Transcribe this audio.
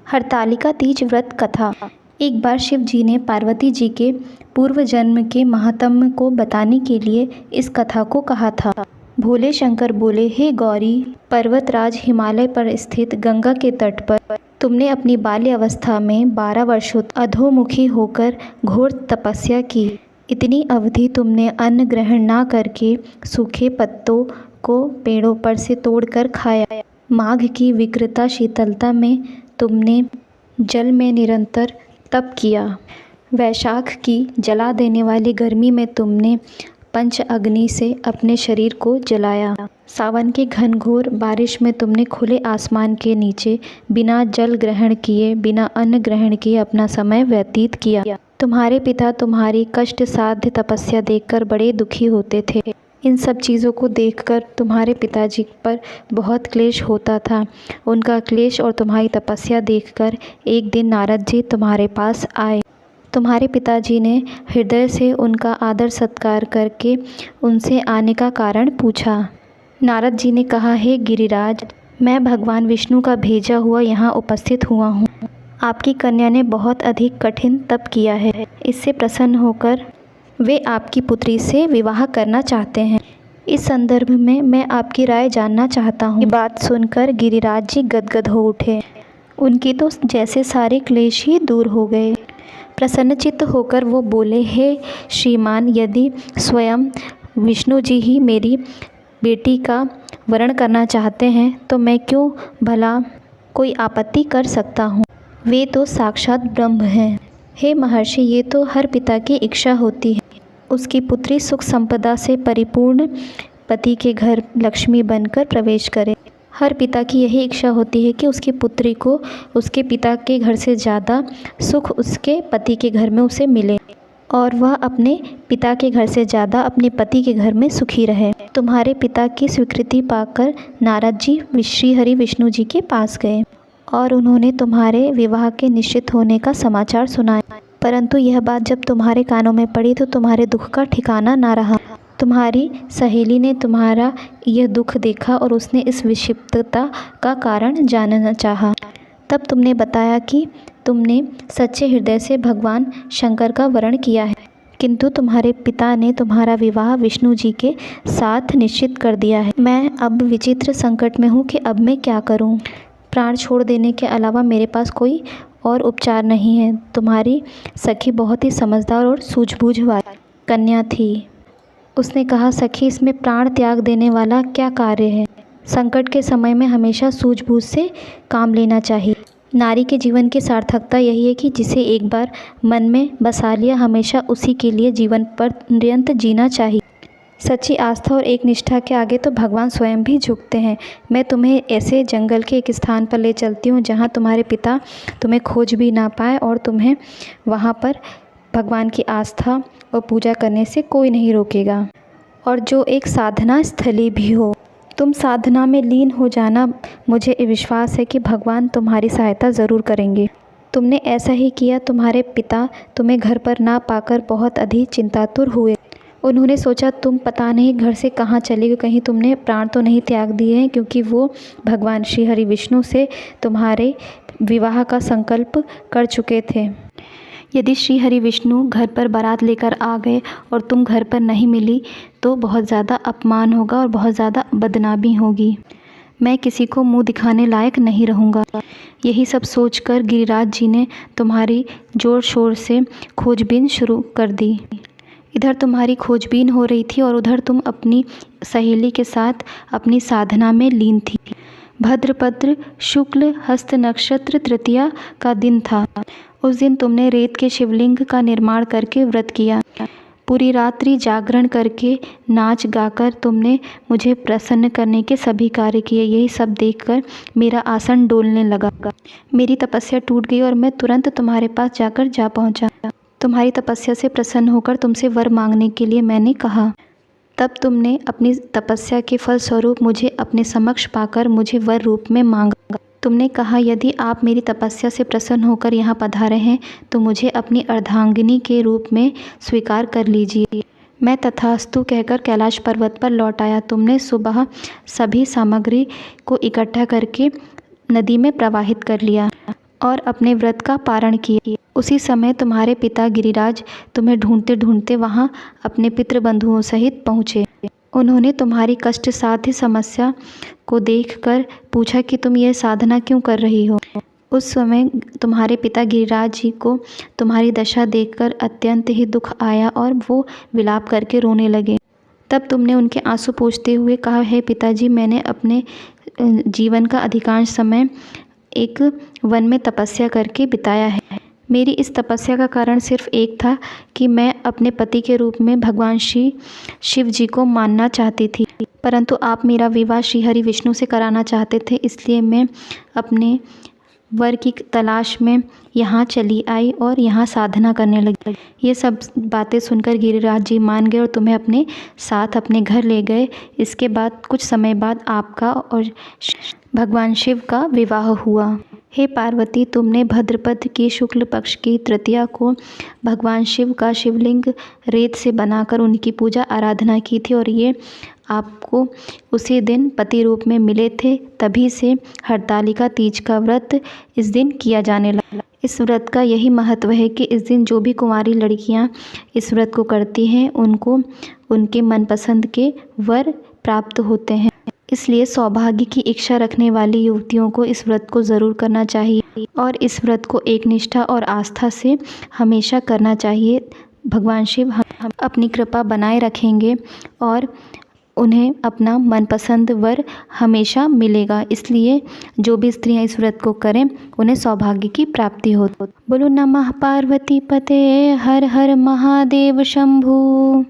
हरतालिका तीज व्रत कथा। एक बार शिव जी ने पार्वती जी के पूर्व जन्म के महात्म्य को बताने के लिए इस कथा को कहा था। भोले शंकर बोले, हे गौरी, पर्वतराज हिमालय पर स्थित गंगा के तट पर तुमने अपनी बाल्य अवस्था में 12 वर्षों अधोमुखी होकर घोर तपस्या की। इतनी अवधि तुमने अन्न ग्रहण ना करके सूखे पत्तों को पेड़ों पर से तोड़कर खाया। माघ की विकृता शीतलता में तुमने जल में निरंतर तप किया। वैशाख की जला देने वाली गर्मी में तुमने पंच अग्नि से अपने शरीर को जलाया। सावन की घनघोर बारिश में तुमने खुले आसमान के नीचे बिना जल ग्रहण किए, बिना अन्न ग्रहण किए अपना समय व्यतीत किया। तुम्हारे पिता तुम्हारी कष्ट साध्य तपस्या देखकर बड़े दुखी होते थे। इन सब चीज़ों को देखकर तुम्हारे पिताजी पर बहुत क्लेश होता था। उनका क्लेश और तुम्हारी तपस्या देखकर एक दिन नारद जी तुम्हारे पास आए। तुम्हारे पिताजी ने हृदय से उनका आदर सत्कार करके उनसे आने का कारण पूछा। नारद जी ने कहा, हे गिरिराज, मैं भगवान विष्णु का भेजा हुआ यहाँ उपस्थित हुआ हूँ। आपकी कन्या ने बहुत अधिक कठिन तप किया है। इससे प्रसन्न होकर वे आपकी पुत्री से विवाह करना चाहते हैं। इस संदर्भ में मैं आपकी राय जानना चाहता हूँ। ये बात सुनकर गिरिराज जी गदगद हो उठे। उनके तो जैसे सारे क्लेश ही दूर हो गए। प्रसन्नचित्त होकर वो बोले, हे श्रीमान, यदि स्वयं विष्णु जी ही मेरी बेटी का वरण करना चाहते हैं तो मैं क्यों भला कोई आपत्ति कर सकता हूँ। वे तो साक्षात ब्रह्म हैं। हे महर्षि, ये तो हर पिता की इच्छा होती है, उसकी पुत्री सुख संपदा से परिपूर्ण पति के घर लक्ष्मी बनकर प्रवेश करे। हर पिता की यही इच्छा होती है कि उसकी पुत्री को उसके पिता के घर से ज़्यादा सुख उसके पति के घर में उसे मिले और वह अपने पिता के घर से ज़्यादा अपने पति के घर में सुखी रहे। तुम्हारे पिता की स्वीकृति पाकर नारद जी श्री हरि विष्णु जी के पास गए और उन्होंने तुम्हारे विवाह के निश्चित होने का समाचार सुनाया। परंतु यह बात जब तुम्हारे कानों में पड़ी तो तुम्हारे दुख का ठिकाना ना रहा। तुम्हारी सहेली ने तुम्हारा यह दुख देखा और उसने इस विक्षिप्तता का कारण जानना चाहा। तब तुमने बताया कि तुमने सच्चे हृदय से भगवान शंकर का वरण किया है, किंतु तुम्हारे पिता ने तुम्हारा विवाह विष्णु जी के साथ निश्चित कर दिया है। मैं अब विचित्र संकट में हूँ कि अब मैं क्या करूँ। प्राण छोड़ देने के अलावा मेरे पास कोई और उपचार नहीं है। तुम्हारी सखी बहुत ही समझदार और सूझबूझ वाली कन्या थी। उसने कहा, सखी, इसमें प्राण त्याग देने वाला क्या कार्य है। संकट के समय में हमेशा सूझबूझ से काम लेना चाहिए। नारी के जीवन की सार्थकता यही है कि जिसे एक बार मन में बसा लिया, हमेशा उसी के लिए जीवन पर्यंत जीना चाहिए। सच्ची आस्था और एक निष्ठा के आगे तो भगवान स्वयं भी झुकते हैं। मैं तुम्हें ऐसे जंगल के एक स्थान पर ले चलती हूँ जहाँ तुम्हारे पिता तुम्हें खोज भी ना पाए और तुम्हें वहाँ पर भगवान की आस्था और पूजा करने से कोई नहीं रोकेगा, और जो एक साधना स्थली भी हो। तुम साधना में लीन हो जाना। मुझे विश्वास है कि भगवान तुम्हारी सहायता ज़रूर करेंगे। तुमने ऐसा ही किया। तुम्हारे पिता तुम्हें घर पर ना पाकर बहुत अधिक चिंतातुर हुए। उन्होंने सोचा तुम पता नहीं घर से कहाँ चली गई, कहीं तुमने प्राण तो नहीं त्याग दिए हैं, क्योंकि वो भगवान श्री हरि विष्णु से तुम्हारे विवाह का संकल्प कर चुके थे। यदि श्री हरि विष्णु घर पर बारात लेकर आ गए और तुम घर पर नहीं मिली तो बहुत ज़्यादा अपमान होगा और बहुत ज़्यादा बदनामी होगी। मैं किसी को मुंह दिखाने लायक नहीं रहूँगा। यही सब सोचकर गिरिराज जी ने तुम्हारी ज़ोर शोर से खोजबीन शुरू कर दी। इधर तुम्हारी खोजबीन हो रही थी और उधर तुम अपनी सहेली के साथ अपनी साधना में लीन थी। भद्रपत्र शुक्ल हस्त नक्षत्र तृतीया का दिन था। उस दिन तुमने रेत के शिवलिंग का निर्माण करके व्रत किया। पूरी रात्रि जागरण करके नाच गाकर तुमने मुझे प्रसन्न करने के सभी कार्य किए। यही सब देखकर मेरा आसन डोलने लगा। मेरी तपस्या टूट गई और मैं तुरंत तुम्हारे पास जाकर जा पहुंचा। तुम्हारी तपस्या से प्रसन्न होकर तुमसे वर मांगने के लिए मैंने कहा। तब तुमने अपनी तपस्या के फल स्वरूप मुझे अपने समक्ष पाकर मुझे वर रूप में मांगा। तुमने कहा, यदि आप मेरी तपस्या से प्रसन्न होकर यहाँ पधारे हैं तो मुझे अपनी अर्धांगिनी के रूप में स्वीकार कर लीजिए। मैं तथास्तु कहकर कैलाश पर्वत पर लौट आया। तुमने सुबह सभी सामग्री को इकट्ठा करके नदी में प्रवाहित कर लिया। और अपने व्रत का पारण किया। उसी समय तुम्हारे पिता गिरिराज तुम्हें ढूंढते ढूंढते वहाँ अपने पितृ बंधुओं सहित पहुँचे। उन्होंने तुम्हारी कष्ट साध्य समस्या को देखकर पूछा कि तुम यह साधना क्यों कर रही हो। उस समय तुम्हारे पिता गिरिराज जी को तुम्हारी दशा देखकर अत्यंत ही दुख आया और वो विलाप करके रोने लगे। तब तुमने उनके आंसू पोंछते हुए कहा, हे पिताजी, मैंने अपने जीवन का अधिकांश समय एक वन में तपस्या करके बिताया है। मेरी इस तपस्या का कारण सिर्फ एक था कि मैं अपने पति के रूप में भगवान श्री शिव जी को मानना चाहती थी, परंतु आप मेरा विवाह श्री हरि विष्णु से कराना चाहते थे, इसलिए मैं अपने वर की तलाश में यहाँ चली आई और यहाँ साधना करने लगी। ये सब बातें सुनकर गिरिराज जी मान गए और तुम्हें अपने साथ अपने घर ले गए। इसके बाद कुछ समय बाद आपका और भगवान शिव का विवाह हुआ। हे पार्वती, तुमने भद्रपद की शुक्ल पक्ष की तृतीया को भगवान शिव का शिवलिंग रेत से बनाकर उनकी पूजा आराधना की थी और ये आपको उसी दिन पति रूप में मिले थे। तभी से हरतालिका तीज का व्रत इस दिन किया जाने लगा। इस व्रत का यही महत्व है कि इस दिन जो भी कुंवारी लड़कियां इस व्रत को करती हैं उनको उनके मनपसंद के वर प्राप्त होते हैं। इसलिए सौभाग्य की इच्छा रखने वाली युवतियों को इस व्रत को ज़रूर करना चाहिए और इस व्रत को एक निष्ठा और आस्था से हमेशा करना चाहिए। भगवान शिव हम अपनी कृपा बनाए रखेंगे और उन्हें अपना मनपसंद वर हमेशा मिलेगा। इसलिए जो भी स्त्रियां इस व्रत को करें उन्हें सौभाग्य की प्राप्ति हो। बोलो नमः पार्वती पते, हर हर महादेव शंभू।